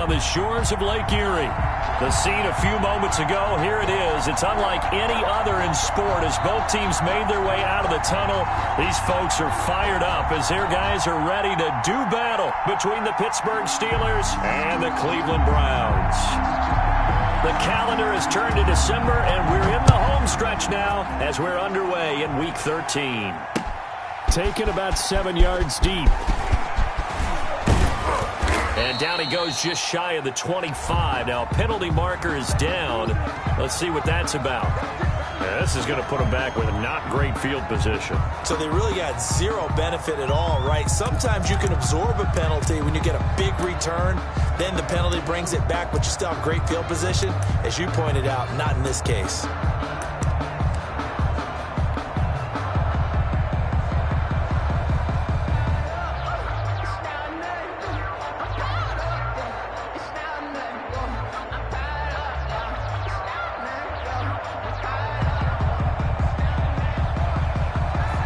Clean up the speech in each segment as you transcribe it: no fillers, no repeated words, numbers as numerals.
on the shores of Lake Erie. The scene a few moments ago, here it is. It's unlike any other in sport as both teams made their way out of the tunnel. These folks are fired up as their guys are ready to do battle between the Pittsburgh Steelers and the Cleveland Browns. The calendar has turned to December, and we're in the home stretch now as we're underway in Week 13. Taken about 7 yards deep. And down he goes just shy of the 25. Now, penalty marker is down. Let's see what that's about. Yeah, this is going to put them back with not great field position. So they really got zero benefit at all, right? Sometimes you can absorb a penalty when you get a big return. Then the penalty brings it back, but you still have great field position. As you pointed out, not in this case.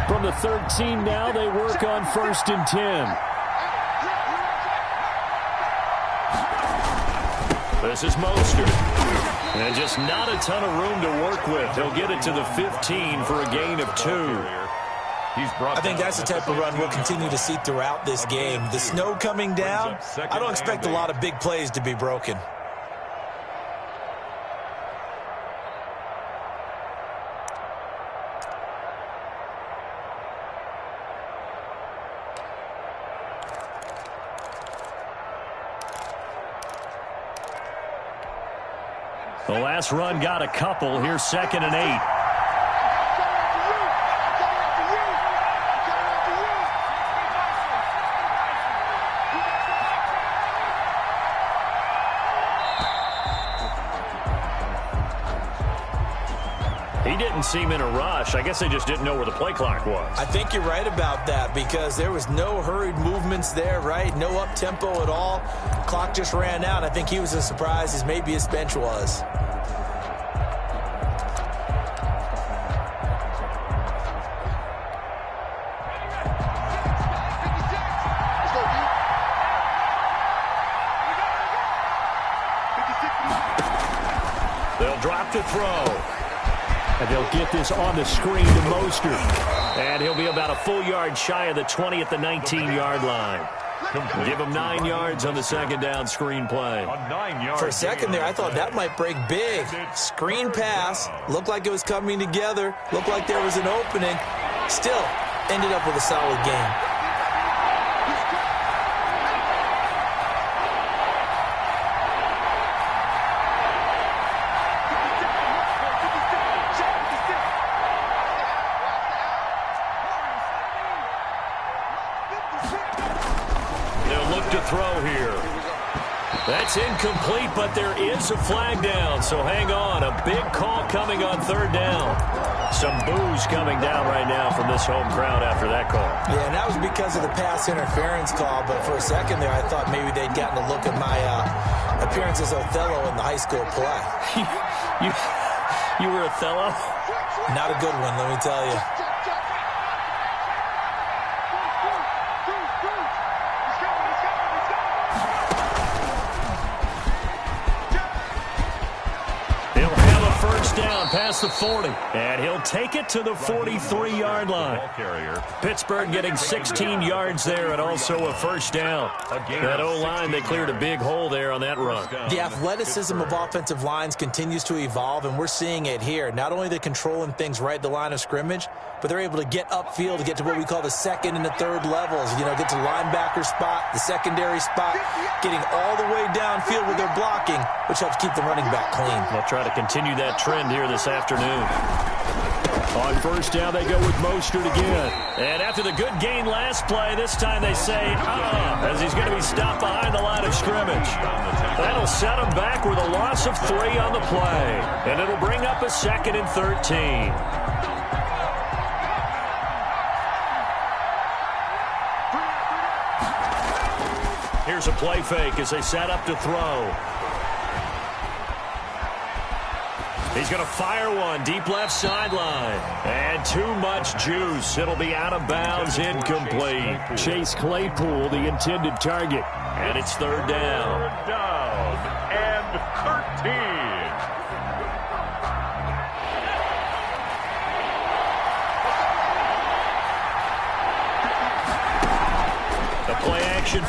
From the 13 now, they work on 1st and 10. This is Mostert. And just not a ton of room to work with. He'll get it to the 15 for a gain of 2. I think that's the type of run we'll continue to see throughout this game. The snow coming down, I don't expect a lot of big plays to be broken. The last run got a couple. Here's 2nd and 8. He didn't seem in a rush. I guess they just didn't know where the play clock was. I think you're right about that because there was no hurried movements there, right? No up-tempo at all. Clock just ran out. I think he was as surprised as maybe his bench was. They'll drop to throw. And they'll get this on the screen to Mostert. And he'll be about a full yard shy of the 20 at the 19-yard line. Give him 9 yards on the 2nd down screen play. For a second there, I thought that might break big. Screen pass. Looked like it was coming together. Looked like there was an opening. Still ended up with a solid game. Throw here. That's incomplete, but there is a flag down, so hang on. A big call coming on 3rd down. Some boos coming down right now from this home crowd after that call. Yeah, and that was because of the pass interference call, but for a second there I thought maybe they'd gotten a look at my appearance as Othello in the high school play. You were Othello? Not a good one, let me tell you. Down past the 40, and he'll take it to the 43-yard line. Pittsburgh getting 16 yards there and also a 1st down. That O-line, they cleared a big hole there on that run. The athleticism of offensive lines continues to evolve, and we're seeing it here. Not only they're controlling things right at the line of scrimmage, but they're able to get upfield to get to what we call the 2nd and the 3rd levels. You know, get to linebacker spot, the secondary spot, getting all the way downfield with their blocking, which helps keep the running back clean. They'll try to continue that trend here this afternoon. On 1st down, they go with Mostert again. And after the good gain last play, this time they say, as he's going to be stopped behind the line of scrimmage. That'll set him back with a loss of 3 on the play. And it'll bring up a 2nd and 13. Here's a play fake as they set up to throw. He's going to fire one deep left sideline. And too much juice. It'll be out of bounds, incomplete. Chase Claypool, the intended target. And it's 3rd down.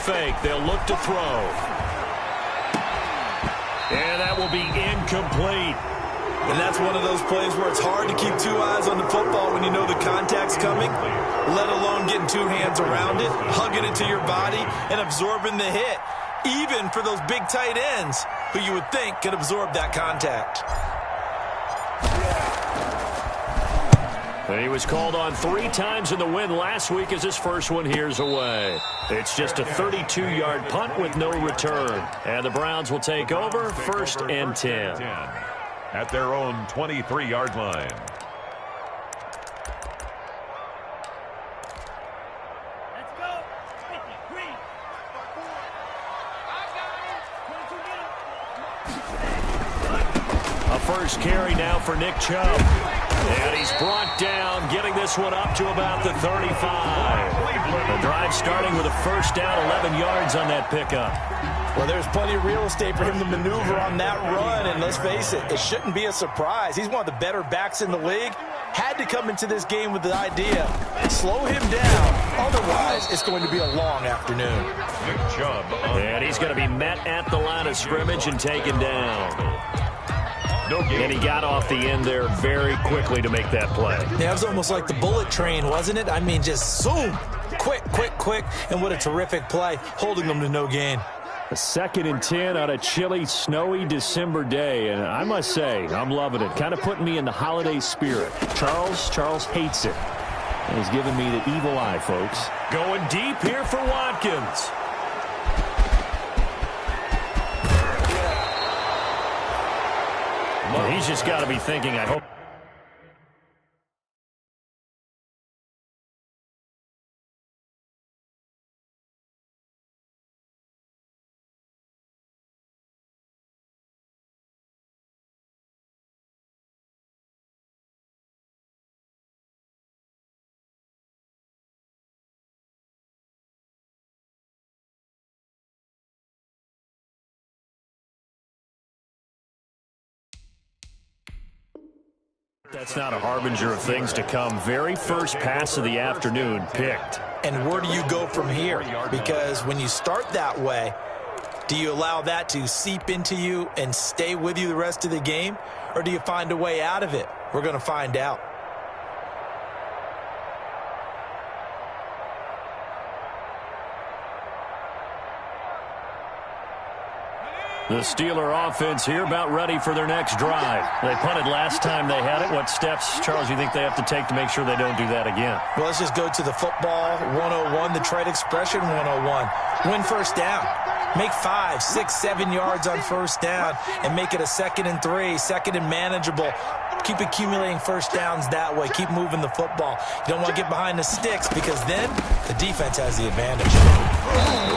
fake. They'll look to throw. And that will be incomplete. And that's one of those plays where it's hard to keep two eyes on the football when you know the contact's coming, let alone getting two hands around it, hugging it to your body, and absorbing the hit, even for those big tight ends who you would think could absorb that contact. And he was called on 3 times in the win last week as his first one here's away. It's just a 32-yard punt with no return. And the Browns will take over 1st and 10. At their own 23-yard line. Let's go. Green. A first carry now for Nick Chubb. And he's brought down, getting this one up to about the 35. The drive starting with a first down, 11 yards on that pickup. Well, there's plenty of real estate for him to maneuver on that run, and let's face it, it shouldn't be a surprise. He's one of the better backs in the league. Had to come into this game with the idea, slow him down, otherwise it's going to be a long afternoon. Good job. And he's going to be met at the line of scrimmage and taken down. And he got off the end there very quickly to make that play. Yeah, it was almost like the bullet train, wasn't it? I mean, just zoom, quick, and what a terrific play, holding them to no gain. A 2nd and 10 on a chilly, snowy December day, and I must say, I'm loving it. Kind of putting me in the holiday spirit. Charles hates it. And he's giving me the evil eye, folks. Going deep here for Watkins. Well, he's just got to be thinking, I hope. That's not a harbinger of things to come. Very first pass of the afternoon picked. And where do you go from here? Because when you start that way, do you allow that to seep into you and stay with you the rest of the game? Or do you find a way out of it? We're going to find out. The Steeler offense here about ready for their next drive. They punted last time they had it. What steps, Charles, you think they have to take to make sure they don't do that again? Well, let's just go to the football 101, the trade expression 101. Win first down. Make 5, 6, 7 yards on first down and make it a 2nd and 3, 2nd and manageable. Keep accumulating first downs that way. Keep moving the football. You don't want to get behind the sticks because then the defense has the advantage.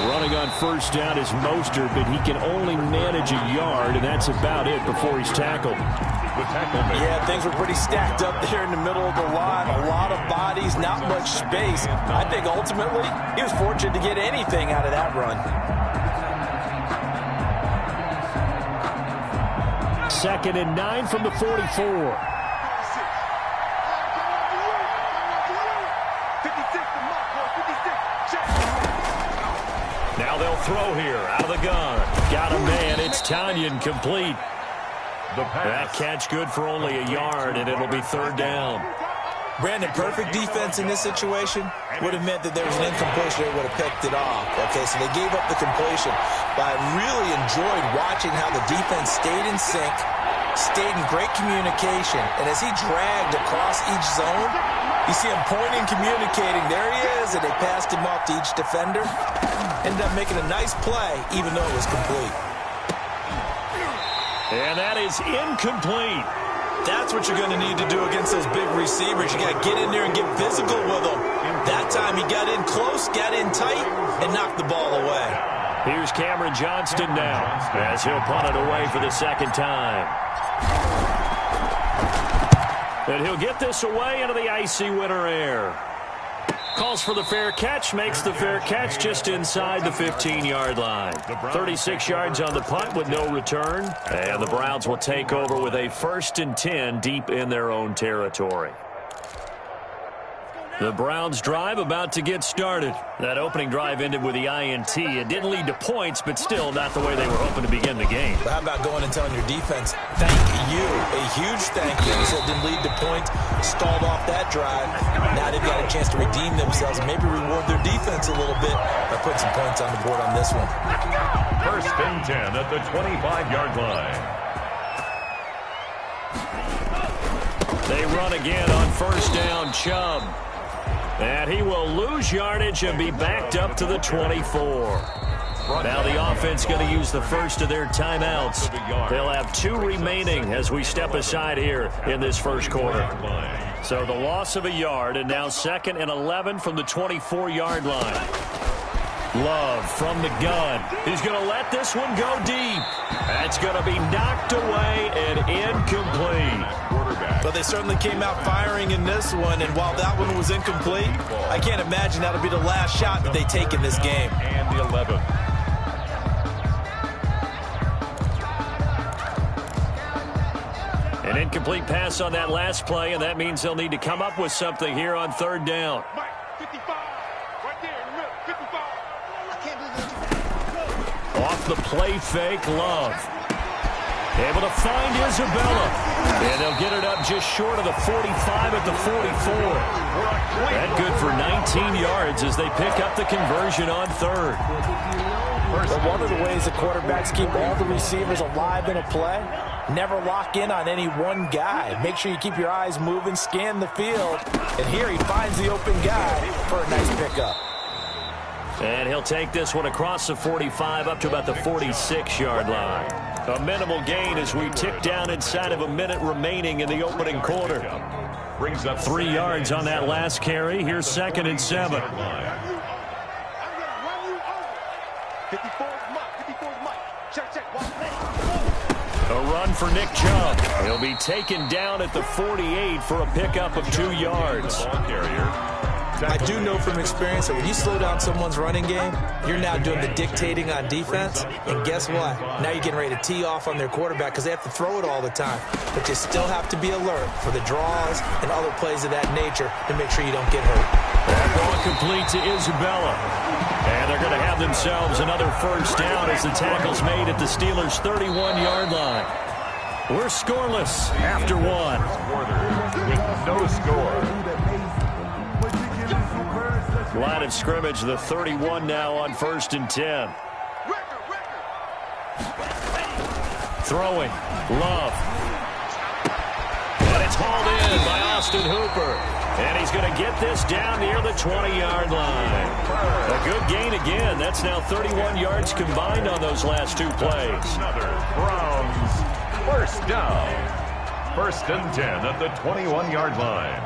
Running on first down is Mostert, but he can only manage a yard, and that's about it before he's tackled. Yeah, things were pretty stacked up there in the middle of the line. A lot of bodies, not much space. I think ultimately he was fortunate to get anything out of that run. 2nd and 9 from the 44. Now they'll throw here out of the gun. Got a man. It's Tanyan complete. That catch good for only a yard, and it'll be 3rd down. Brandon, perfect defense in this situation would have meant that there was an incompletion. They would have picked it off. Okay, so they gave up the completion. But I really enjoyed watching how the defense stayed in sync, stayed in great communication. And as he dragged across each zone, you see him pointing, communicating. There he is, and they passed him off to each defender. Ended up making a nice play, even though it was complete. And that is incomplete. That's what you're going to need to do against those big receivers. You got to get in there and get physical with them. That time he got in close, got in tight, and knocked the ball away. Here's Cameron Johnston now as he'll punt it away for the 2nd time. And he'll get this away into the icy winter air. Calls for the fair catch, makes the fair catch just inside the 15-yard line. 36 yards on the punt with no return. And the Browns will take over with a 1st and 10 deep in their own territory. The Browns drive about to get started. That opening drive ended with the INT. It didn't lead to points, but still not the way they were hoping to begin the game. But how about going and telling your defense, thank you, a huge thank you. You said it didn't lead to points, stalled off that drive. Now they've got a chance to redeem themselves and maybe reward their defense a little bit by putting some points on the board on this one. First and 10 at the 25-yard line. They run again on first down, Chubb. And he will lose yardage and be backed up to the 24. Now the offense going to use the first of their timeouts. They'll have 2 remaining as we step aside here in this first quarter. So the loss of a yard, and now 2nd and 11 from the 24-yard line. Love from the gun. He's going to let this one go deep. That's going to be knocked away and incomplete. But they certainly came out firing in this one, and while that one was incomplete, I can't imagine that'll be the last shot that they take in this game. And the 11. An incomplete pass on that last play, and that means they'll need to come up with something here on 3rd down. Mike, 55. Right there in the middle. 55. Off the play fake, Love. Able to find Isabella. And they'll get it up just short of the 45 at the 44. That good for 19 yards as they pick up the conversion on 3rd. But one of the ways the quarterbacks keep all the receivers alive in a play, never lock in on any one guy. Make sure you keep your eyes moving, scan the field. And here he finds the open guy for a nice pickup. And he'll take this one across the 45 up to about the 46-yard line. A minimal gain as we tick down inside of a minute remaining in the opening quarter. Brings up 3 yards on that last carry. Here's 2nd and 7. A run for Nick Chubb. He'll be taken down at the 48 for a pickup of 2 yards. I do know from experience that when you slow down someone's running game, you're now doing the dictating on defense. And guess what? Now you're getting ready to tee off on their quarterback because they have to throw it all the time. But you still have to be alert for the draws and other plays of that nature to make sure you don't get hurt. That ball complete to Isabella. And they're going to have themselves another first down as the tackle's made at the Steelers' 31-yard line. We're scoreless after 1. No score. Line of scrimmage, the 31 now on 1st and 10. Throwing, Love. And it's hauled in by Austin Hooper. And he's going to get this down near the 20-yard line. A good gain again. That's now 31 yards combined on those last 2 plays. Another Browns first down. 1st and 10 at the 21-yard line.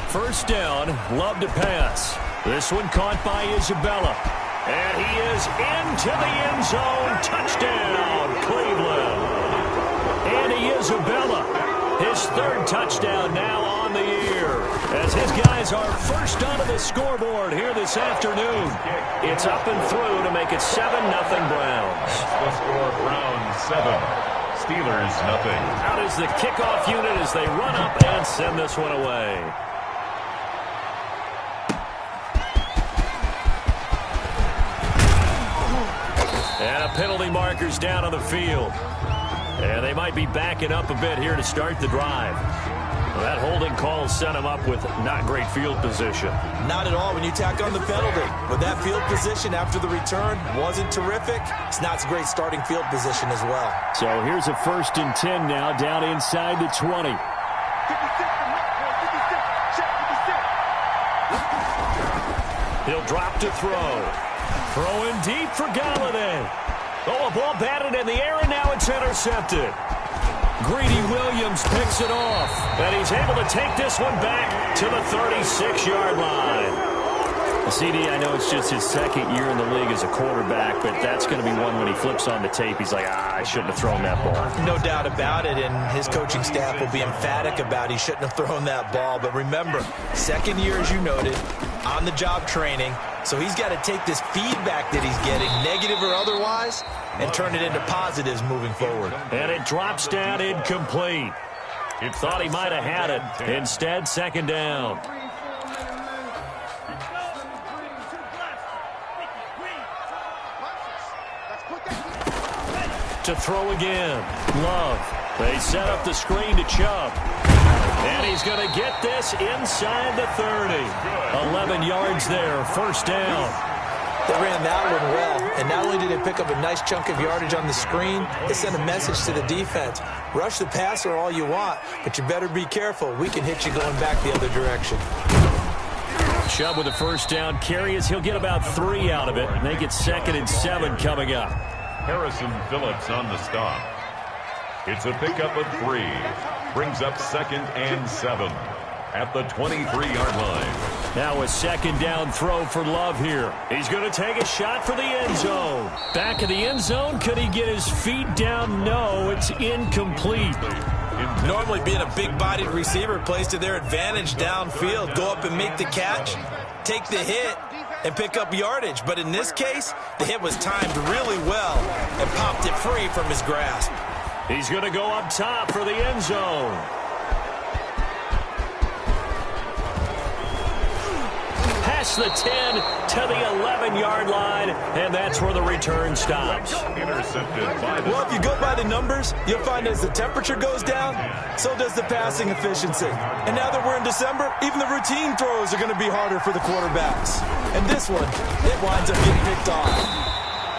First down, Love to pass. This one caught by Isabella. And he is into the end zone. Touchdown, Cleveland. Andy Isabella, his 3rd touchdown now on the year. As his guys are first onto the scoreboard here this afternoon. It's up and through to make it 7-0 Browns. The score, Browns 7. Steelers nothing. Out is the kickoff unit as they run up and send this one away. And a penalty marker's down on the field. And they might be backing up a bit here to start the drive. Well, that holding call sent him up with not great field position. Not at all when you tack on the penalty. But that field position after the return wasn't terrific. It's not a great starting field position as well. So here's a 1st and 10 now down inside the 20. He'll drop to throw. Throwing deep for Galladay. Oh, a ball batted in the air, and now it's intercepted. Greedy Williams picks it off, and he's able to take this one back to the 36-yard line. CD, I know it's just his 2nd year in the league as a quarterback, but that's going to be one when he flips on the tape. He's like, I shouldn't have thrown that ball. No doubt about it, and his coaching staff will be emphatic about he shouldn't have thrown that ball. But remember, 2nd year, as you noted, on-the-job training, so he's got to take this feedback that he's getting, negative or otherwise, and turn it into positives moving forward. And it drops down incomplete. Thought he might have had it. Instead, second down. To throw again. Love. They set up the screen to Chubb. And he's going to get this inside the 30. 11 yards there, first down. They ran that one well, and not only did they pick up a nice chunk of yardage on the screen, they sent a message to the defense. Rush the passer all you want, but you better be careful. We can hit you going back the other direction. Chubb with a first down carry as he'll get about 3 out of it. Make it 2nd and 7 coming up. Harrison Phillips on the stop. It's a pickup of 3. Brings up 2nd and 7 at the 23-yard line. Now a second down throw for Love here. He's going to take a shot for the end zone. Back of the end zone. Could he get his feet down? No, it's incomplete. Normally being a big-bodied receiver plays to their advantage downfield. Go up and make the catch, take the hit, and pick up yardage. But in this case, the hit was timed really well and popped it free from his grasp. He's going to go up top for the end zone. Past the 10 to the 11-yard line, and that's where the return stops. Intercepted by the... Well, if you go by the numbers, you'll find as the temperature goes down, so does the passing efficiency. And now that we're in December, even the routine throws are going to be harder for the quarterbacks. And this one, it winds up getting picked off.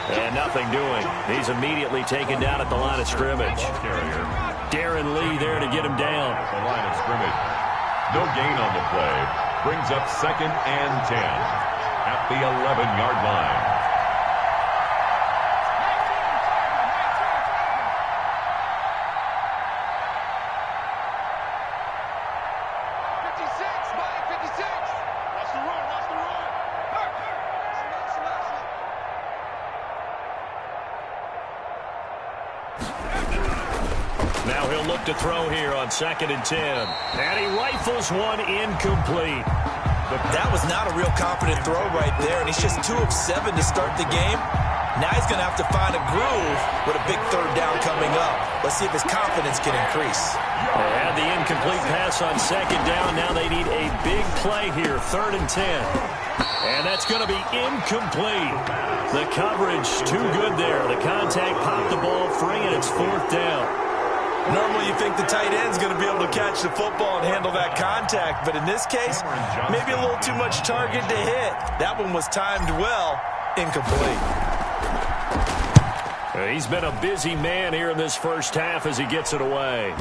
And nothing doing. He's immediately taken down at the line of scrimmage. Darren Lee there to get him down. At the line of scrimmage. No gain on the play. Brings up 2nd and 10 at the 11-yard line. Now he'll look to throw here on 2nd and 10. And he rifles one incomplete. That was not a real confident throw right there, and he's just 2 of 7 to start the game. Now he's going to have to find a groove with a big third down coming up. Let's see if his confidence can increase. They had the incomplete pass on 2nd down. Now they need a big play here, 3rd and 10. And that's going to be incomplete. The coverage too good there. The contact popped the ball free, and it's 4th down. Normally you think the tight end's going to be able to catch the football and handle that contact, but in this case, maybe a little too much target to hit. That one was timed well, incomplete. He's been a busy man here in this first half as he gets it away.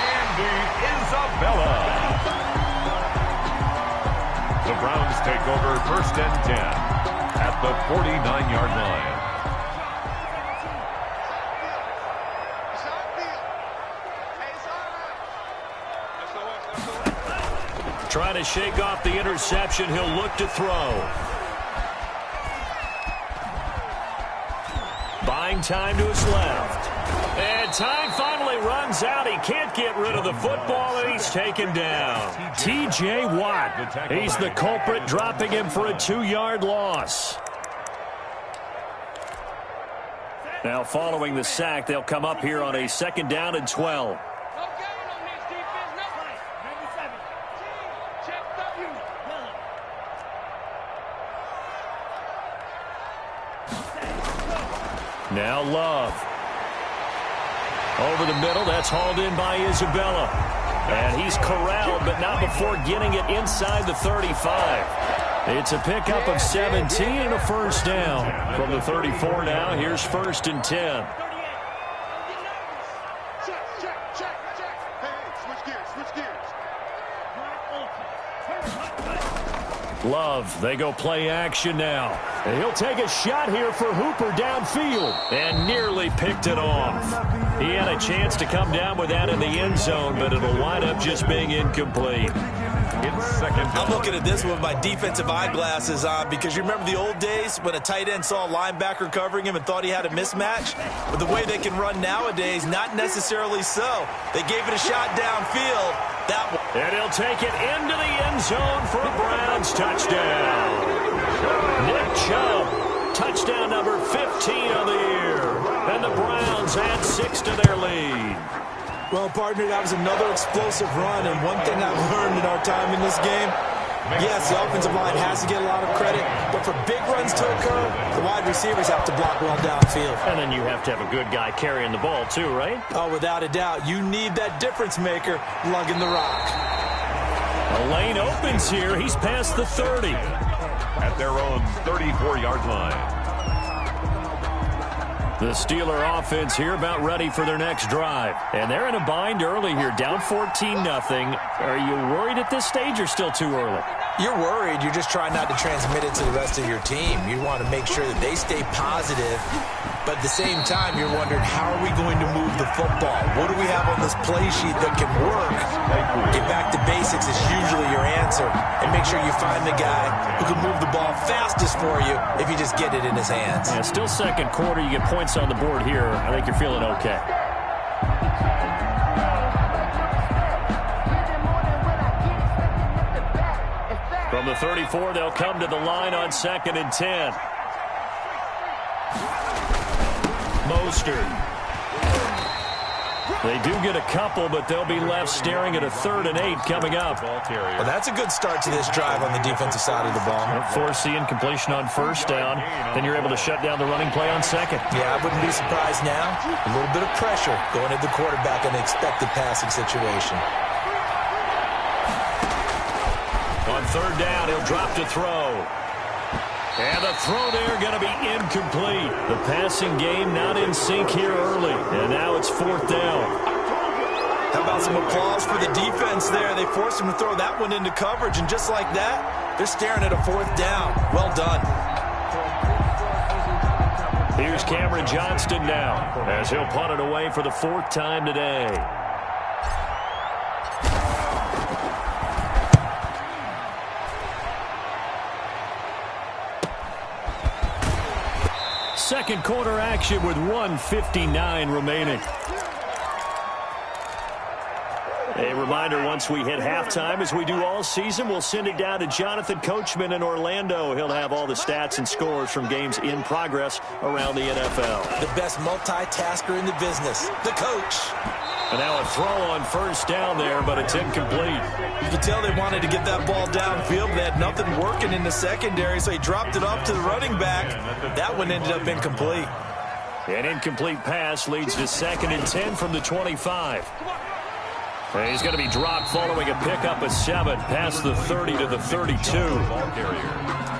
Andy Isabella. The Browns take over 1st and 10 at the 49-yard line. Trying to shake off the interception. He'll look to throw. Buying time to his left. And time finally runs out. He can't get rid of the football, and he's taken down. T.J. Watt. He's the culprit, dropping him for a 2-yard loss. Now following the sack, they'll come up here on a 2nd down and 12. Now Love. Over the middle, that's hauled in by Isabella. And he's corralled, but not before getting it inside the 35. It's a pickup of 17 and a first down. From the 34 now, here's 1st and 10. Love, they go play action now. And he'll take a shot here for Hooper downfield. And nearly picked it off. He had a chance to come down with that in the end zone, but it'll wind up just being incomplete. I'm looking at this with my defensive eyeglasses on because you remember the old days when a tight end saw a linebacker covering him and thought he had a mismatch? But the way they can run nowadays, not necessarily so. They gave it a shot downfield. That one. And he'll take it into the end zone for a Browns touchdown. Nick Chubb, touchdown number 15 of the year. And the Browns add 6 to their lead. Well, partner, that was another explosive run. And one thing I've learned in our time in this game, yes, the offensive line has to get a lot of credit, but for big runs to occur, the wide receivers have to block well downfield. And then you have to have a good guy carrying the ball too, right? Oh, without a doubt. You need that difference maker lugging the rock. The lane opens here. He's past the 30. At their own 34-yard line. The Steeler offense here about ready for their next drive. And they're in a bind early here, down 14-0. Are you worried at this stage or still too early? You're worried. You're just trying not to transmit it to the rest of your team. You want to make sure that they stay positive. But at the same time, you're wondering, how are we going to move the football? What do we have on this play sheet that can work? Get back to basics is usually your answer. And make sure you find the guy who can move the ball fastest for you if you just get it in his hands. Yeah, still second quarter. You get points on the board here. I think you're feeling okay. From the 34, they'll come to the line on 2nd and 10. Mostert. They do get a couple, but they'll be left staring at a 3rd and 8 coming up. Well, that's a good start to this drive on the defensive side of the ball. Force the incompletion on 1st down. Then you're able to shut down the running play on 2nd. Yeah, I wouldn't be surprised now. A little bit of pressure going at the quarterback in an expected passing situation. On 3rd down, he'll drop to throw. And the throw there going to be incomplete. The passing game not in sync here early. And now it's 4th down. How about some applause for the defense there? They forced him to throw that one into coverage. And just like that, they're staring at a 4th down. Well done. Here's Cameron Johnston now as he'll punt it away for the 4th time today. Second quarter action with 1:59 remaining. A reminder, once we hit halftime, as we do all season, we'll send it down to Jonathan Coachman in Orlando. He'll have all the stats and scores from games in progress around the NFL. The best multitasker in the business, the coach. And now a throw on 1st down there, but it's incomplete. You can tell they wanted to get that ball downfield. They had nothing working in the secondary, so he dropped it off to the running back. That one ended up incomplete. An incomplete pass leads to 2nd and 10 from the 25. And he's going to be dropped following a pickup of 7 past the 30 to the 32.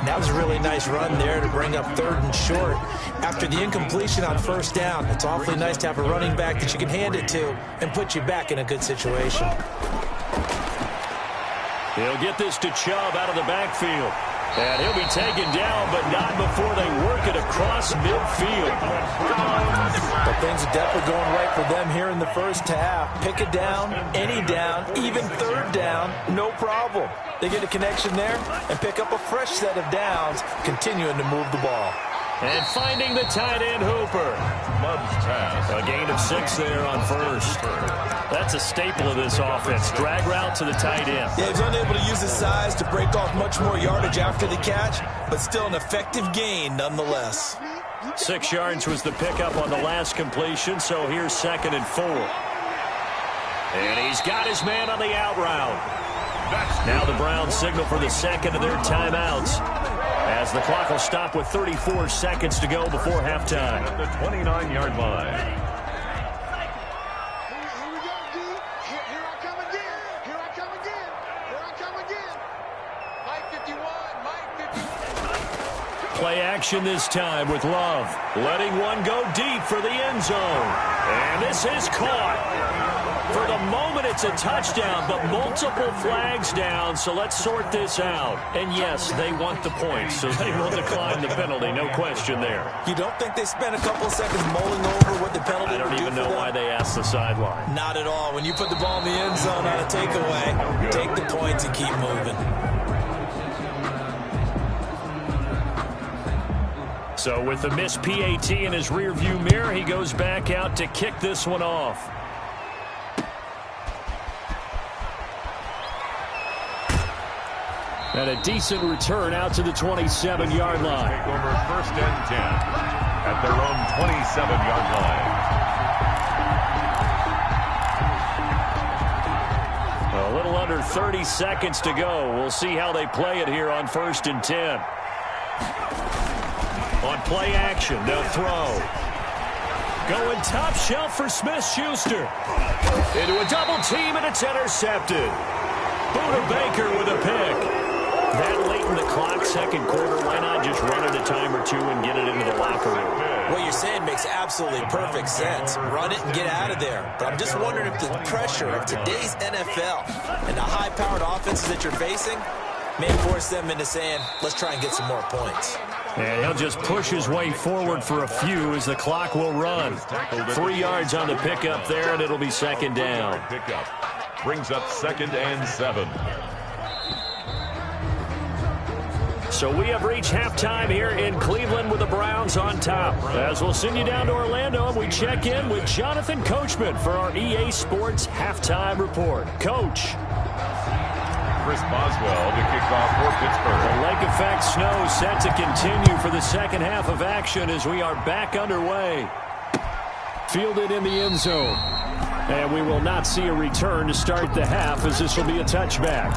That was a really nice run there to bring up 3rd and short. After the incompletion on 1st down, it's awfully nice to have a running back that you can hand it to and put you back in a good situation. He'll get this to Chubb out of the backfield. And he'll be taken down, but not before they work it across midfield. But things are definitely going right for them here in the 1st half. Pick a down, any down, even 3rd down, no problem. They get a connection there and pick up a fresh set of downs, continuing to move the ball. And finding the tight end Hooper. A gain of 6 there on 1st. That's a staple of this offense. Drag route to the tight end. Yeah, he's unable to use his size to break off much more yardage after the catch, but still an effective gain nonetheless. 6 yards was the pickup on the last completion, so here's 2nd and 4. And he's got his man on the out route. Now the Browns signal for the 2nd of their timeouts, as the clock will stop with 34 seconds to go before halftime. At the 29-yard line. Play action this time with Love, letting one go deep for the end zone. And this is caught. For the moment, it's a touchdown, but multiple flags down, so let's sort this out. And yes, they want the points, so they will decline the penalty, no question there. You don't think they spent a couple of seconds mulling over what the penalty would do for them? I don't even know why they asked the sideline. Not at all. When you put the ball in the end zone on a takeaway, take the points and keep moving. So with the missed PAT in his rearview mirror, he goes back out to kick this one off. And a decent return out to the 27-yard line. Take over 1st and 10 at their own 27-yard line. A little under 30 seconds to go. We'll see how they play it here on 1st and 10. On play action, they'll throw. Going top shelf for Smith-Schuster. Into a double team, and it's intercepted. Buda Baker with a pick. That late in the clock, second quarter, why not just run it a time or two and get it into the locker room? What you're saying makes absolutely perfect sense. Run it and get out of there. But I'm just wondering if the pressure of today's NFL and the high-powered offenses that you're facing may force them into saying, let's try and get some more points. And he'll just push his way forward for a few as the clock will run. 3 yards on the pickup there, and it'll be second down. Pickup brings up 2nd and 7. So we have reached halftime here in Cleveland with the Browns on top. As we'll send you down to Orlando, and we check in with Jonathan Coachman for our EA Sports Halftime Report. Coach. Chris Boswell to kick off for Pittsburgh. The lake effect snow set to continue for the second half of action as we are back underway. Fielded in the end zone. And we will not see a return to start the half as this will be a touchback.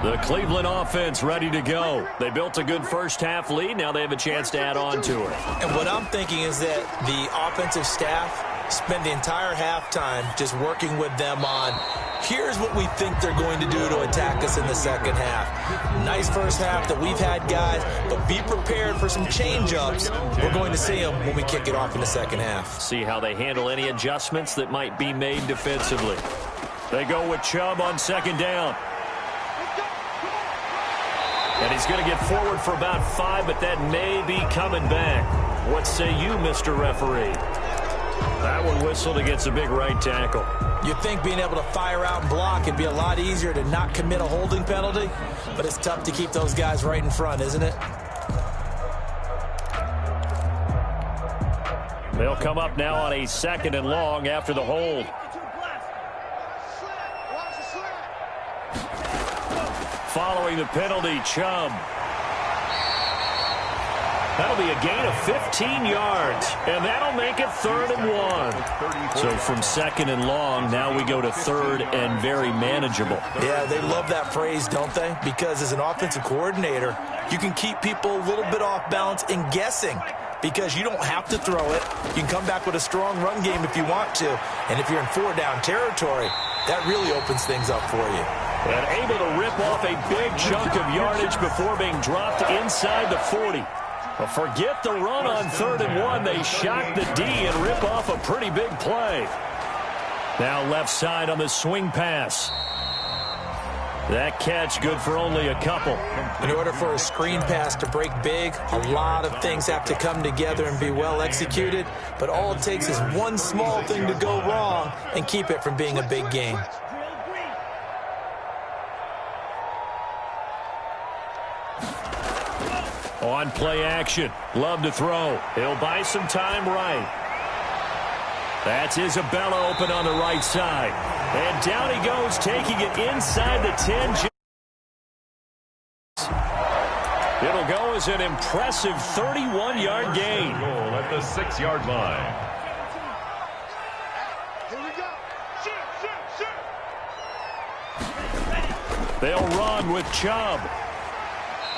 The Cleveland offense ready to go. They built a good first half lead. Now they have a chance to add on to it. And what I'm thinking is that the offensive staff spend the entire halftime just working with them on, here's what we think they're going to do to attack us in the second half. Nice first half that we've had, guys, but be prepared for some change-ups. We're going to see them when we kick it off in the second half. See how they handle any adjustments that might be made defensively. They go with Chubb on second down. And he's going to get forward for about 5, but that may be coming back. What say you, Mr. Referee? That one whistled against a big right tackle. You'd think being able to fire out and block would be a lot easier to not commit a holding penalty, but it's tough to keep those guys right in front, isn't it? They'll come up now on a 2nd and long after the hold. Following the penalty, Chubb. That'll be a gain of 15 yards, and that'll make it 3rd and 1. So from 2nd and long, now we go to 3rd and very manageable. Yeah, they love that phrase, don't they? Because as an offensive coordinator, you can keep people a little bit off balance and guessing because you don't have to throw it. You can come back with a strong run game if you want to, and if you're in 4-down territory, that really opens things up for you. And able to rip off a big chunk of yardage before being dropped inside the 40. But forget the run on 3rd and 1. They shock the D and rip off a pretty big play. Now left side on the swing pass. That catch good for only a couple. In order for a screen pass to break big, a lot of things have to come together and be well executed. But all it takes is one small thing to go wrong and keep it from being a big game. On play action. Love to throw. He'll buy some time right. That's Isabella open on the right side. And down he goes, taking it inside the 10. It'll go as an impressive 31-yard gain. Goal at the 6-yard line. Here we go. Shoot. They'll run with Chubb.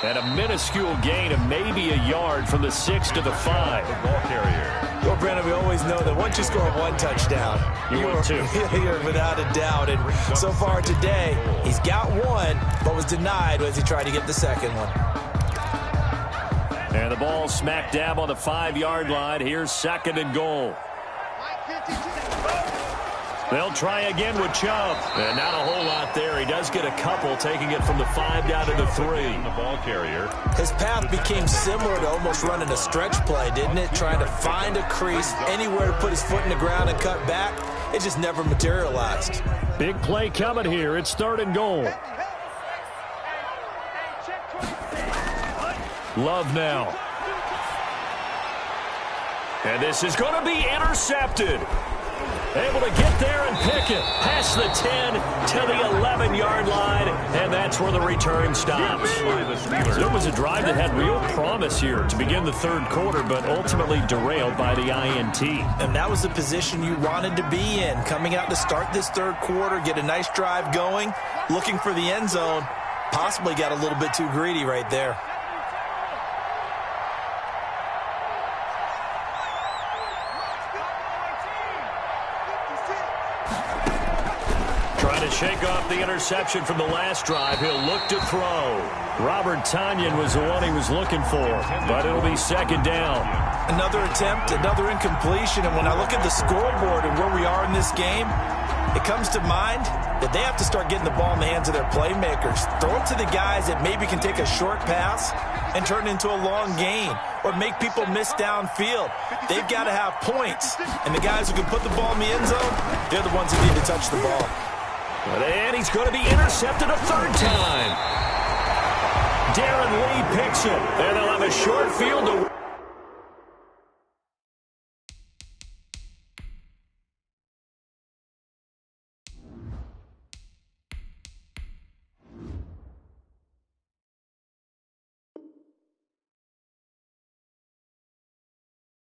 And a minuscule gain of maybe a yard from the 6 to the 5. The ball carrier. Well, Brandon, we always know that once you score one touchdown, you're without a doubt. And so far today, he's got one, but was denied as he tried to get the second one. And the ball smack dab on the 5-yard line. Here's 2nd and goal. They'll try again with Chubb. And not a whole lot there. He does get a couple, taking it from the 5 down to the 3. The ball carrier. His path became similar to almost running a stretch play, didn't it? Trying to find a crease, anywhere to put his foot in the ground and cut back. It just never materialized. Big play coming here. It's 3rd and goal. Love now. And this is going to be intercepted. Able to get there and pick it. Past the 10 to the 11-yard line, and that's where the return stops. It was a drive that had real promise here to begin the third quarter, but ultimately derailed by the INT. And that was the position you wanted to be in. Coming out to start this third quarter, get a nice drive going, looking for the end zone. Possibly got a little bit too greedy right there. Trying to shake off the interception from the last drive. He'll look to throw. Robert Tonyan was the one he was looking for, but it'll be second down. Another attempt, another incompletion, and when I look at the scoreboard and where we are in this game, it comes to mind that they have to start getting the ball in the hands of their playmakers. Throw it to the guys that maybe can take a short pass and turn it into a long gain or make people miss downfield. They've got to have points, and the guys who can put the ball in the end zone, they're the ones who need to touch the ball. And he's going to be intercepted a third time. Darren Lee picks it, and they'll have a short field to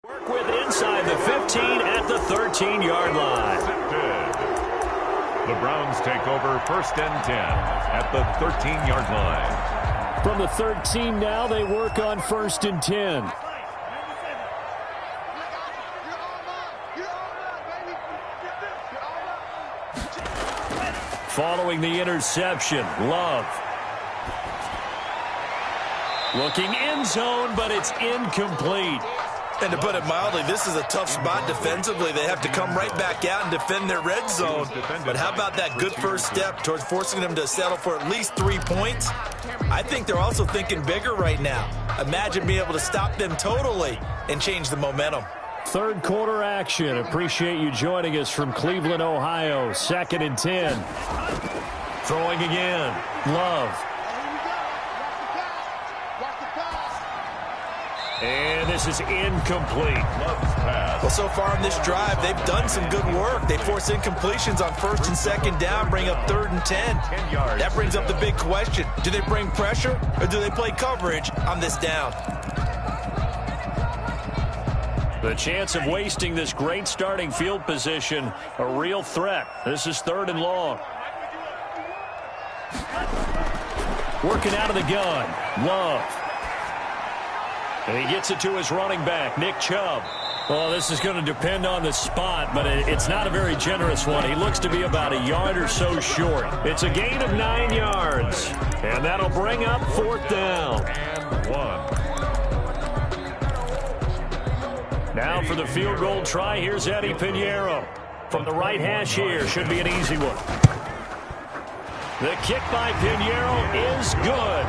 work with inside the 15 at the 13-yard line. The Browns take over first and 10 at the 13-yard line. From the 13 now, they work on first and 10. Following the interception, Love. Looking end zone, but it's incomplete. And to put it mildly, this is a tough spot defensively. They have to come right back out and defend their red zone. But how about that good first step towards forcing them to settle for at least 3 points? I think they're also thinking bigger right now. Imagine being able to stop them totally and change the momentum. Third quarter action. Appreciate you joining us from Cleveland, Ohio. Second and 10. Throwing again. Love. And this is incomplete. Well, so far in this drive, they've done some good work. They force incompletions on first and second down, bring up third and 10. That brings up the big question. Do they bring pressure or do they play coverage on this down? The chance of wasting this great starting field position, a real threat. This is third and long. Working out of the gun. Love. And he gets it to his running back, Nick Chubb. Well, this is going to depend on the spot, but it's not a very generous one. He looks to be about a yard or so short. It's a gain of 9 yards, and that'll bring up fourth down. And 1. Now for the field goal try, here's Eddie Pinheiro. From the right hash here, should be an easy one. The kick by Pinheiro is good.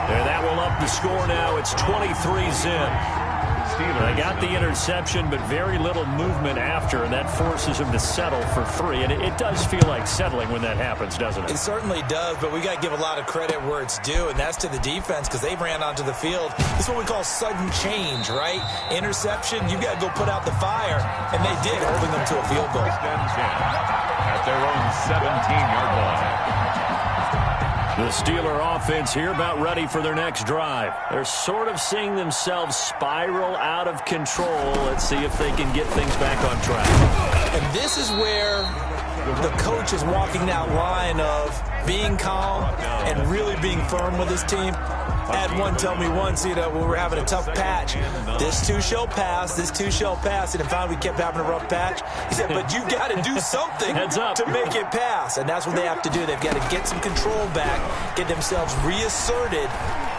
And that will up the score now. It's 23-zip. They got the interception, but very little movement after, and that forces him to settle for 3. And it does feel like settling when that happens, doesn't it? It certainly does, but we got to give a lot of credit where it's due, and that's to the defense because they ran onto the field. This is what we call sudden change, right? Interception, you got to go put out the fire, and they did, holding them to a field goal. At their own 17-yard line. The Steeler offense here about ready for their next drive. They're sort of seeing themselves spiral out of control. Let's see if they can get things back on track. And this is where the coach is walking that line of being calm and really being firm with his team. I had one tell me once, when we were having a tough patch, this too shall pass, this too shall pass, and finally we kept having a rough patch. He said, but you got to do something to make it pass, and that's what they have to do. They've got to get some control back, get themselves reasserted,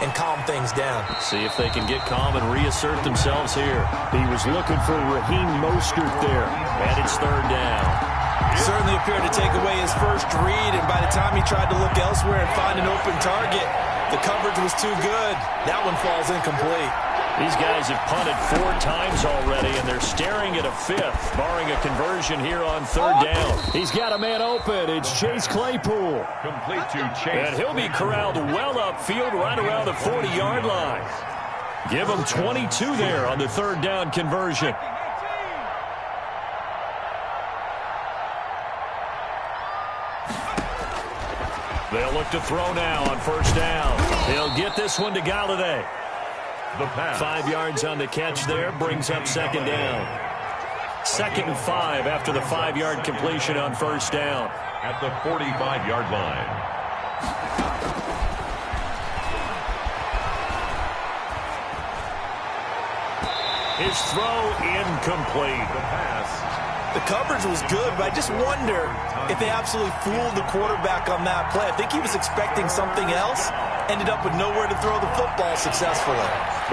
and calm things down. See if they can get calm and reassert themselves here. He was looking for Raheem Mostert there, and it's third down. Certainly appeared to take away his first read, and by the time he tried to look elsewhere and find an open target, the coverage was too good. That one falls incomplete. These guys have punted 4 times already, and they're staring at a 5th, barring a conversion here on third down. He's got a man open. It's Chase Claypool. Complete to Chase. And he'll be corralled well upfield right around the 40-yard line. Give him 22 there on the third down conversion. They'll look to throw now on first down. He'll get this one to Galladay. The pass. 5 yards on the catch there, brings up second down. 2nd and 5 after the 5-yard completion on first down. At the 45-yard line. His throw incomplete. The pass. The coverage was good, but I just wonder if they absolutely fooled the quarterback on that play. I think he was expecting something else, ended up with nowhere to throw the football successfully.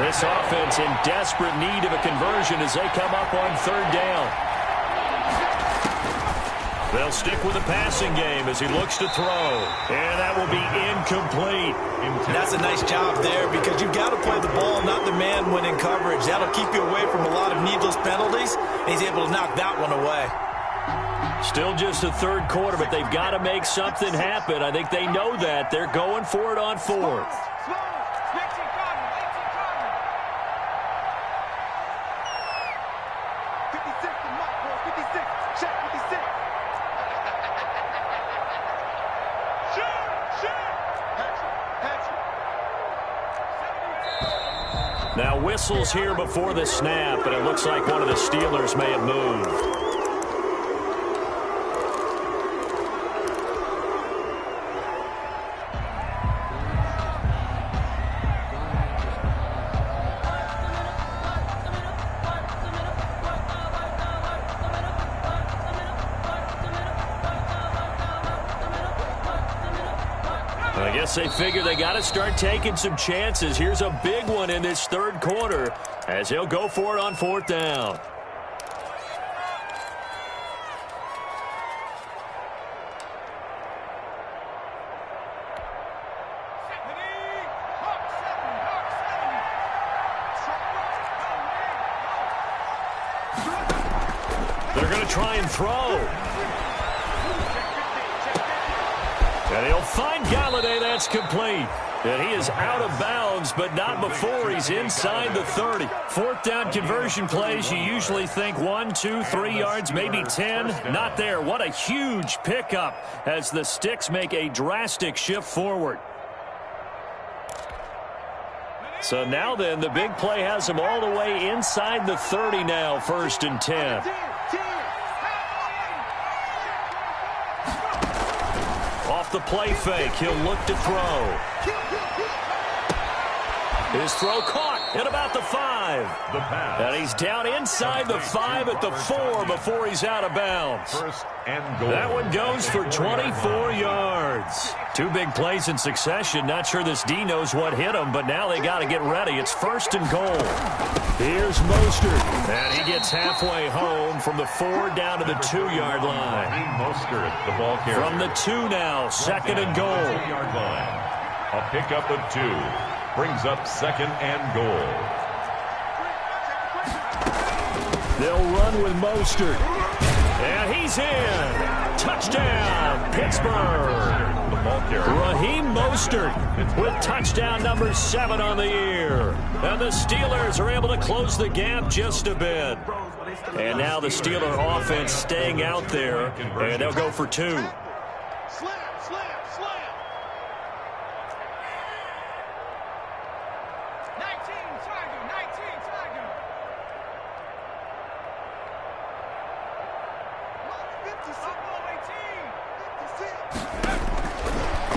This offense in desperate need of a conversion as they come up on third down. They'll stick with the passing game as he looks to throw. And that will be incomplete. That's a nice job there because you've got to play the ball, not the man when in coverage. That'll keep you away from a lot of needless penalties. And he's able to knock that one away. Still just the third quarter, but they've got to make something happen. I think they know that. They're going for it on fourth. Now whistles here before the snap, and it looks like one of the Steelers may have moved. I guess they figure they got to start taking some chances. Here's a big one in this third quarter as he'll go for it on fourth down. They're going to try and throw. And he'll find Galladay. That's complete. And he is out of bounds, but not before he's inside the 30. Fourth down conversion plays, you usually think 1, 2, 3 yards, maybe 10. Not there. What a huge pickup as the Sticks make a drastic shift forward. So now then, the big play has him all the way inside the 30 now, 1st and 10. Off the play fake, he'll look to throw. His throw caught at about the 5. The pass. And he's down inside the 5 at the 4 before he's out of bounds. 1st and goal. That one goes for 24 yards. 2 big plays in succession. Not sure this D knows what hit him, but now they got to get ready. It's 1st and goal. Here's Mostert. And he gets halfway home from the 4 down to the 2-yard line. Mostert, the ball carrier. From the 2 now, 2nd and goal. 2-yard line. A pickup of 2. Brings up 2nd and goal. They'll run with Mostert. And he's in. Touchdown, Pittsburgh. The ball carrier. Raheem Mostert with touchdown number 7 on the year. And the Steelers are able to close the gap just a bit. And now the Steeler offense staying out there. And they'll go for 2.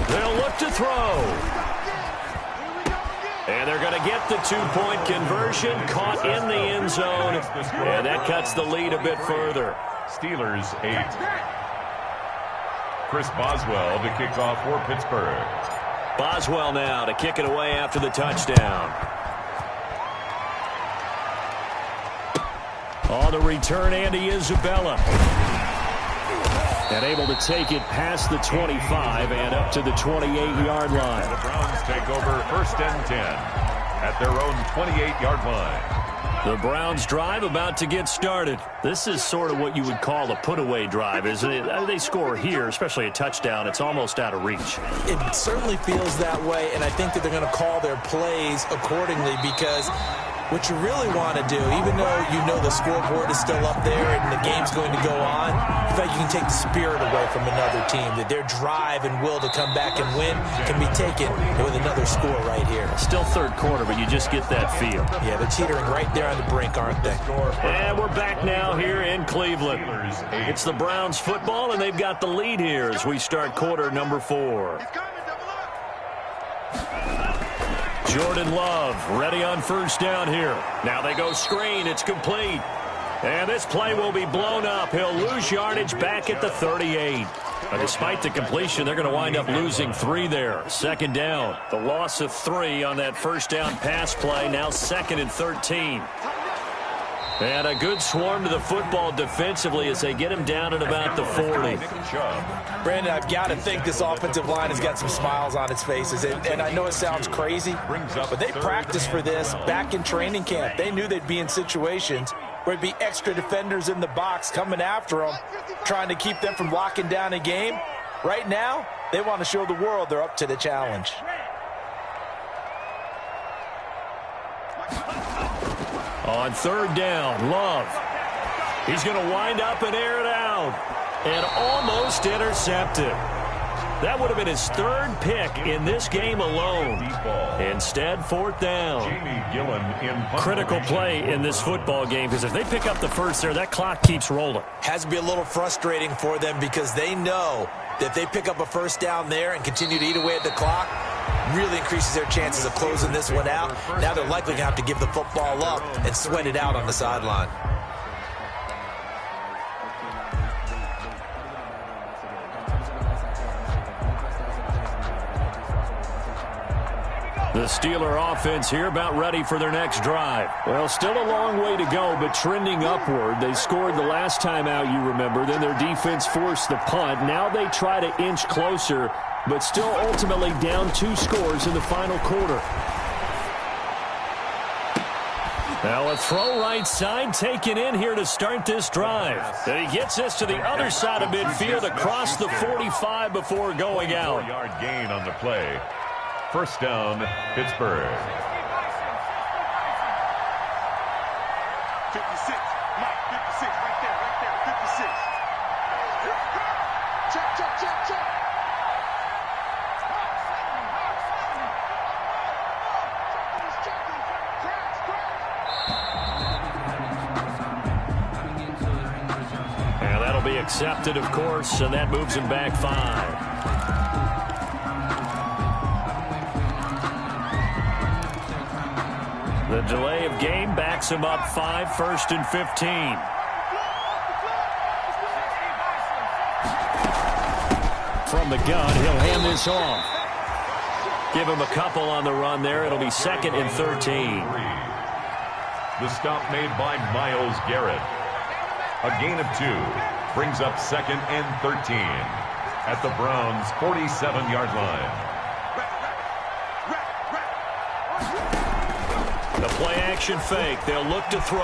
They'll look to throw. And they're going to get the 2-point conversion, caught in the end zone. And that cuts the lead a bit further. Steelers 8. Chris Boswell to kick off for Pittsburgh. Boswell now to kick it away after the touchdown. On the return, Andy Isabella. And able to take it past the 25 and up to the 28-yard line. The Browns take over 1st and 10 at their own 28-yard line. The Browns drive about to get started. This is sort of what you would call a put-away drive, isn't it? They score here, especially a touchdown. It's almost out of reach. It certainly feels that way, and I think that they're going to call their plays accordingly because What you really want to do, even though you know the scoreboard is still up there and the game's going to go on, in fact, you can take the spirit away from another team, that their drive and will to come back and win can be taken with another score right here. Still third quarter, but you just get that feel. Yeah, they're teetering right there on the brink, aren't they? And we're back now here in Cleveland. It's the Browns football, and they've got the lead here as we start quarter number 4. Jordan Love ready on first down here. Now they go screen. It's complete. And this play will be blown up. He'll lose yardage back at the 38. But despite the completion, they're going to wind up losing 3 there. Second down. The loss of 3 on that first down pass play. Now 2nd and 13. And a good swarm to the football defensively as they get him down at about the 40. Brandon, I've got to think this offensive line has got some smiles on its faces. And I know it sounds crazy, but they practiced for this back in training camp. They knew they'd be in situations where it'd be extra defenders in the box coming after them, trying to keep them from locking down a game. Right now, they want to show the world they're up to the challenge. On third down, Love. He's going to wind up and air it out. And almost intercepted. That would have been his 3rd pick in this game alone. Instead, 4th down. Critical play in this football game, because if they pick up the first there, that clock keeps rolling. Has to be a little frustrating for them because they know that if they pick up a first down there and continue to eat away at the clock, really increases their chances of closing this one out. Now they're likely going to have to give the football up and sweat it out on the sideline. The Steeler offense here about ready for their next drive. Well, still a long way to go, but trending upward. They scored the last time out, you remember. Then their defense forced the punt. Now they try to inch closer, but still ultimately down 2 scores in the final quarter. Now a throw right side taken in here to start this drive. And he gets this to the other side of midfield across the 45 before going out. 4-yard gain on the play. First down, Pittsburgh. 56. Mike, 56. Right there. 56. Check. And that'll be accepted, of course, and that moves him back 5. The delay of game backs him up 5, 1st and 15. From the gun, he'll hand this off. Give him a couple on the run there. It'll be 2nd and 13. The stop made by Myles Garrett. A gain of 2 brings up 2nd and 13 at the Browns' 47-yard line. The play-action fake. They'll look to throw.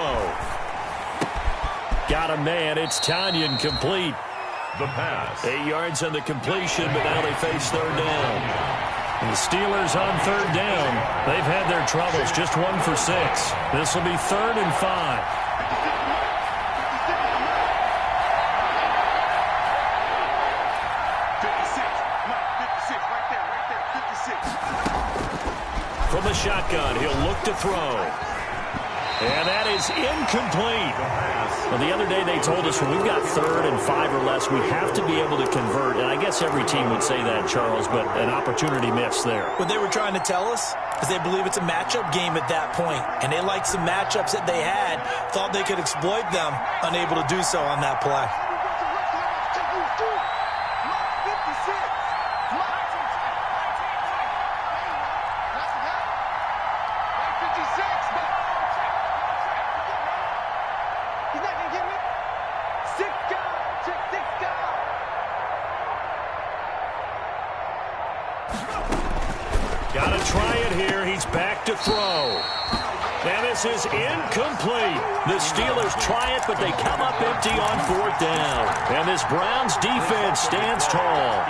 Got a man. It's Tanyan complete. The pass. 8 yards on the completion, but now they face third down. And the Steelers on third down. They've had their troubles. Just 1 for 6. This will be 3rd and 5. From the shotgun, he'll look to throw. And that is incomplete. Well, the other day they told us when we've got 3rd and 5 or less, we have to be able to convert. And I guess every team would say that, Charles, but an opportunity missed there. What they were trying to tell us is they believe it's a matchup game at that point. And they liked some matchups that they had, thought they could exploit them, unable to do so on that play. Got to try it here. He's back to throw. And this is incomplete. The Steelers try it, but they come up empty on 4th down. And this Browns defense stands tall.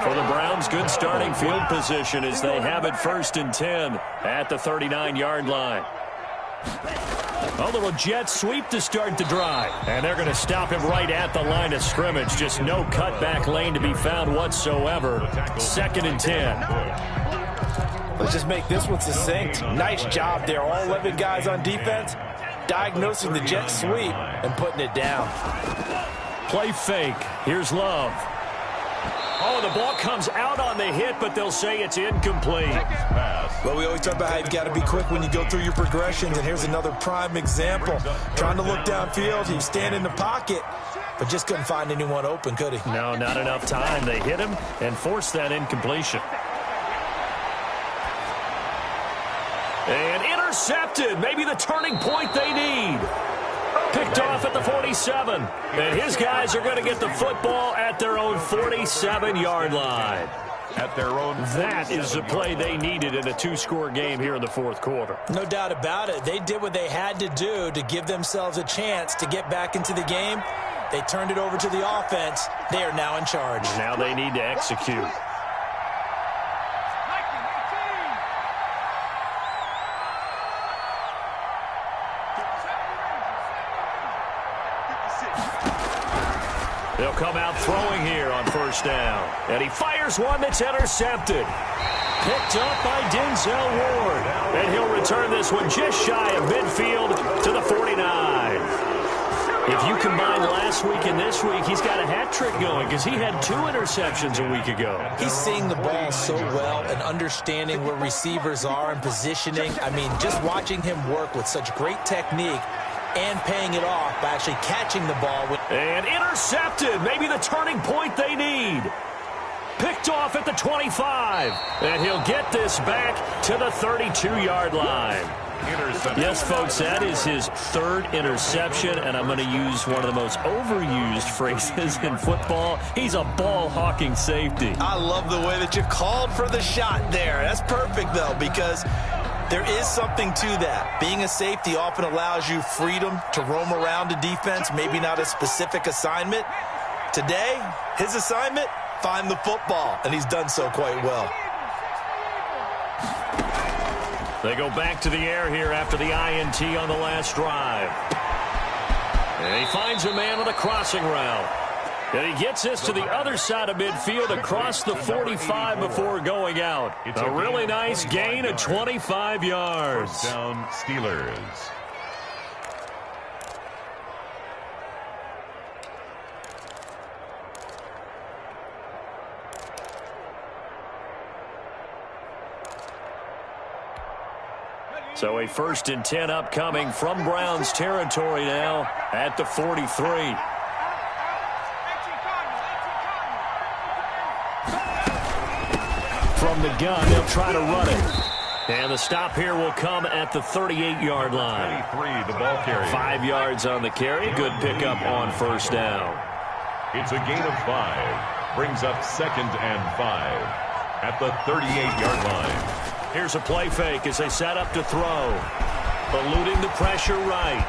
For the Browns, good starting field position as they have it 1st and 10 at the 39-yard line. A little jet sweep to start the drive. And they're going to stop him right at the line of scrimmage. Just no cutback lane to be found whatsoever. 2nd and 10. Let's just make this one succinct. Nice job there. All 11 guys on defense diagnosing the jet sweep and putting it down. Play fake. Here's Love. Oh, the ball comes out on the hit, but they'll say it's incomplete. Well, we always talk about how you've got to be quick when you go through your progressions, and here's another prime example. Trying to look downfield, he was standing in the pocket, but just couldn't find anyone open, could he? No, not enough time. They hit him and forced that incompletion. And intercepted. Maybe the turning point they need. Picked off at the 47. And his guys are going to get the football at their own 47-yard line. At their own. That is the play they needed in a 2-score game here in the 4th quarter. No doubt about it. They did what they had to do to give themselves a chance to get back into the game. They turned it over to the offense. They are now in charge. Now they need to execute. They'll come out throwing here on 1st down. And he fires one that's intercepted. Picked up by Denzel Ward. And he'll return this one just shy of midfield to the 49. If you combine last week and this week, he's got a hat trick going because he had 2 interceptions a week ago. He's seeing the ball so well and understanding where receivers are and positioning. I mean, just watching him work with such great technique and paying it off by actually catching the ball. And intercepted. Maybe the turning point they need. Picked off at the 25. And he'll get this back to the 32-yard line. Yes, folks, that is his 3rd interception, and I'm going to use one of the most overused phrases in football. He's a ball-hawking safety. I love the way that you called for the shot there. That's perfect, though, because there is something to that. Being a safety often allows you freedom to roam around a defense, maybe not a specific assignment. Today, his assignment, find the football, and he's done so quite well. They go back to the air here after the INT on the last drive. And he finds a man on the crossing route. And he gets this to the other side of midfield across the 45 before going out. A really nice gain of 25 yards. 1st down, Steelers. So a 1st and 10 upcoming from Browns territory now at the 43. From the gun, they'll try to run it. And the stop here will come at the 38-yard line. 23, the ball carrier. 5 yards on the carry. Good pickup on 1st down. It's a gain of 5. Brings up 2nd and 5 at the 38-yard line. Here's a play fake as they set up to throw. Eluding the pressure right.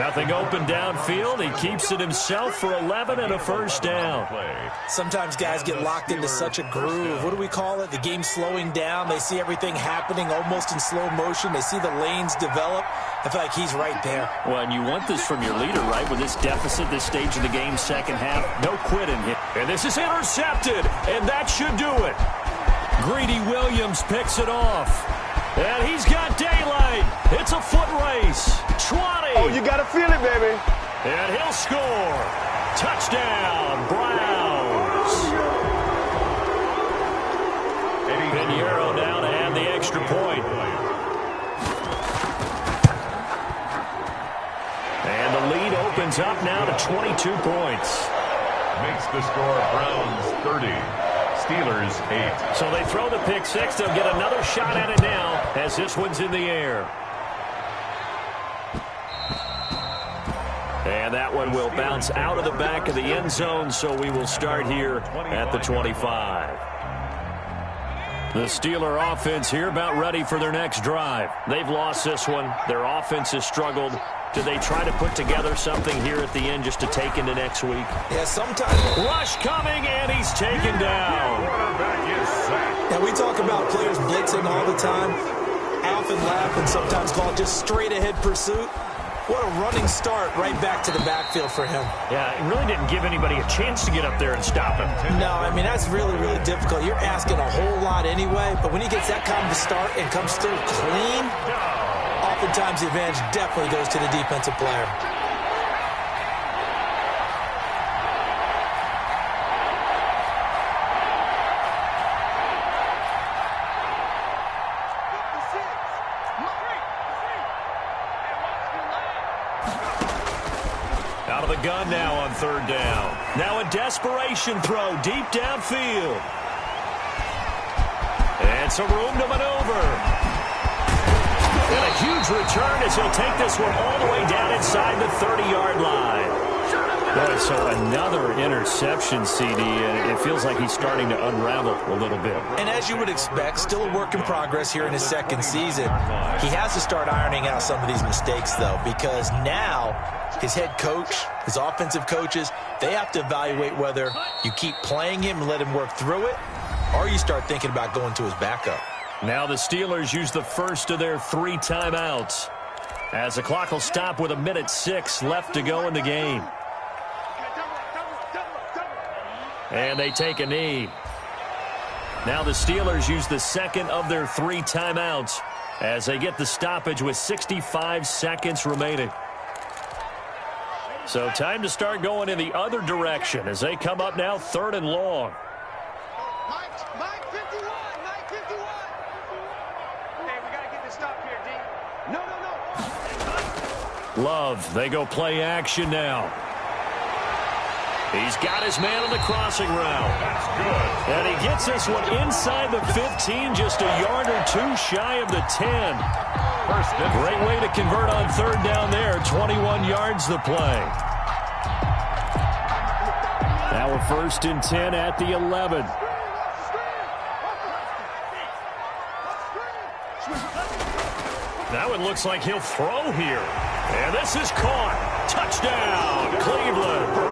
Nothing open downfield. He keeps it himself for 11 and a 1st down. Sometimes guys get locked into such a groove. What do we call it? The game's slowing down. They see everything happening almost in slow motion. They see the lanes develop. I feel like he's right there. Well, and you want this from your leader, right? With this deficit, this stage of the game, 2nd half. No quitting here. And this is intercepted, and that should do it. Greedy Williams picks it off. And he's got daylight. It's a foot race. 20. Oh, you got to feel it, baby. And he'll score. Touchdown, Browns. Pinheiro now to add the extra point. And the lead opens up now to 22 points. Makes the score Browns 30. Steelers 8. So they throw the pick 6. They'll get another shot at it now as this one's in the air. And that one will bounce out of the back of the end zone, so we will start here at the 25. The Steeler offense here about ready for their next drive. They've lost this one. Their offense has struggled. Do they try to put together something here at the end just to take into next week? Yeah, sometimes. Rush coming, and he's taken down. Quarterback is sacked. Now, we talk about players blitzing all the time. I often laugh and sometimes call it just straight-ahead pursuit. What a running start right back to the backfield for him. Yeah, it really didn't give anybody a chance to get up there and stop him. No, I mean, that's really, really difficult. You're asking a whole lot anyway, but when he gets that kind of a start and comes through clean, oftentimes the advantage definitely goes to the defensive player. Out of the gun now on third down. Now a desperation throw deep downfield. And some room to maneuver. And a huge return as he'll take this one all the way down inside the 30-yard line. Boy, so another interception, CD, and it feels like he's starting to unravel a little bit. And as you would expect, still a work in progress here in his second season. He has to start ironing out some of these mistakes, though, because now his head coach, his offensive coaches, they have to evaluate whether you keep playing him and let him work through it, or you start thinking about going to his backup. Now the Steelers use the first of their 3 timeouts, as the clock will stop with 1:06 left to go in the game. And they take a knee. Now the Steelers use the second of their 3 timeouts as they get the stoppage with 65 seconds remaining. So time to start going in the other direction as they come up now 3rd and long. Mike 51. Hey, we got to get this stop here, D. No. Love, they go play action now. He's got his man on the crossing route. That's good. And he gets this one inside the 15, just a yard or 2 shy of the 10. Great way to convert on 3rd down there. 21 yards the play. Now we're 1st and 10 at the 11. Now it looks like he'll throw here. And this is caught. Touchdown, Cleveland.